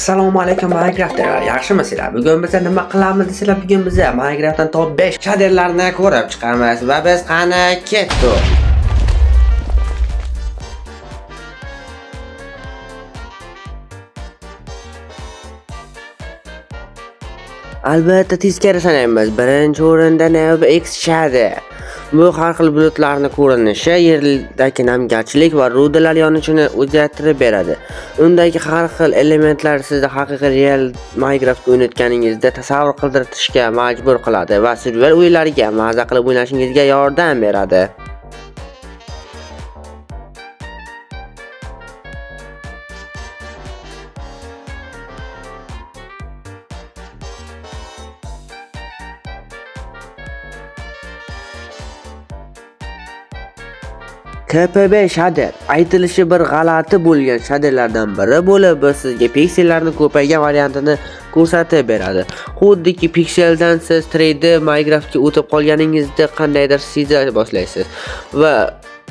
Assalomu alaykum Minecraft'lar. Yaxshimisizlar? Bugun biz nima qilamiz desizlar, bugun biz Minecraft'dan top 5 shaderlarni ko'rib chiqamiz va biz qani ketdik. Albatta teskari sanaymiz. Birinchi o'rinda Neo X shader. Bu har xil bulutlarning ko'rinishi, yerdagi namgarchilik va rudalar yonishini o'zgartirib beradi. Undagi har xil elementlar sizni haqiqiy real Minecraft o'ynayotganingizda tasavvur qildirishga majbur qiladi va survival o'yinlariga maza qilib o'ynashingizga yordam beradi. KPB shader aytilishi bir g'alati bo'lgan shaderlardan biri bo'lib, sizga piksellarning ko'paygan variantini ko'rsatib beradi. Xuddiki pikseldan siz 3D Minecraftga o'tib qolganingizda qandaydir seza boshlaysiz va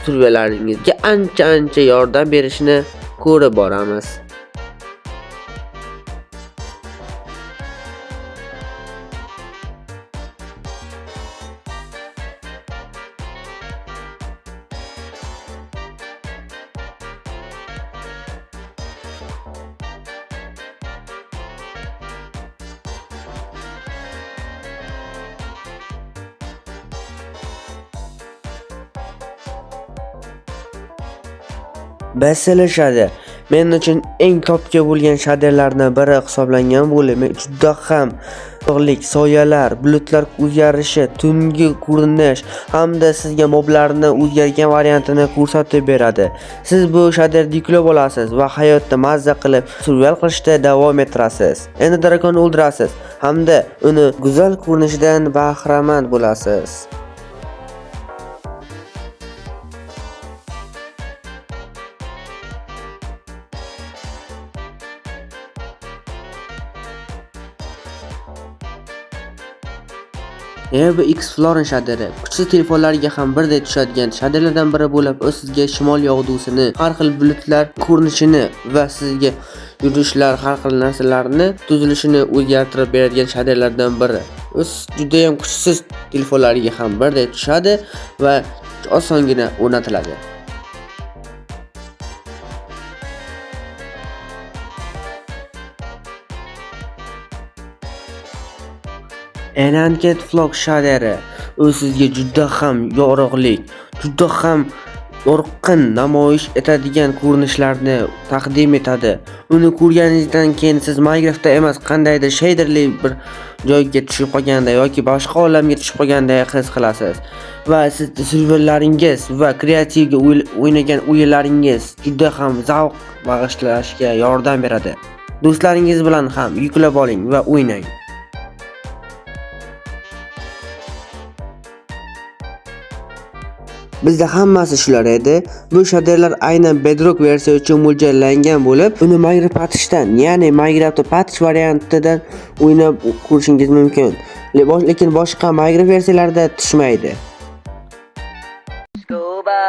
survivalaringizga ancha yordam berishini ko'rib boramiz. Bestseller shader men uchun eng topga bo'lgan shaderlardan biri hisoblangan bo'lib, juda ham yorug'lik, soyalar, bulutlar o'zgarishi, tungi ko'rinish hamda sizga moblarning o'zgargan variantini ko'rsatib beradi. Siz bu shaderni yuklab olasiz va hayotda mazza qilib survival qilishda davom ettirasiz. Endi drakonni o'ldirasiz hamda uni go'zal ko'rinishidan bahramand bo'lasiz. Neo X Florin shaderi kuchsiz telefonlarga ham birdek tushadigan shaderlardan biri bo'lib, u sizga shimol yog'dusini, har xil bulutlar ko'rinishini va sizga yurishlar, har xil narsalarni tuzilishini o'zgartirib beradigan shaderlardan biri. U juda ham kuchsiz telefonlarga ham birdek tushadi va osongina o'rnatiladi. Enanced Flock shaderi u sizga juda ham yorug'lik, juda ham yorqin namoyish etadigan ko'rinishlarni taqdim etadi. Uni ko'rganingizdan keyin siz Minecraftda emas, qandaydir shaderli bir joyga tushib qolganda yoki boshqa olamga tushib qolganday his qilasiz va siz survivallaringiz va kreativga o'ynagan o'yinlaringiz juda ham zavq bag'ishlashga yordam beradi. Do'stlaringiz bilan ham yuklab oling va o'ynang. Bizda hammasi shular edi. Bu shaderlar aynan Bedrock versiya uchun mo'ljallangan bo'lib, uni Minecraft patchdan, ya'ni Minecraft patch variantidan o'ynab ko'rishingiz mumkin. Lekin boshqa Minecraft versiyalarida tushmaydi. Scuba.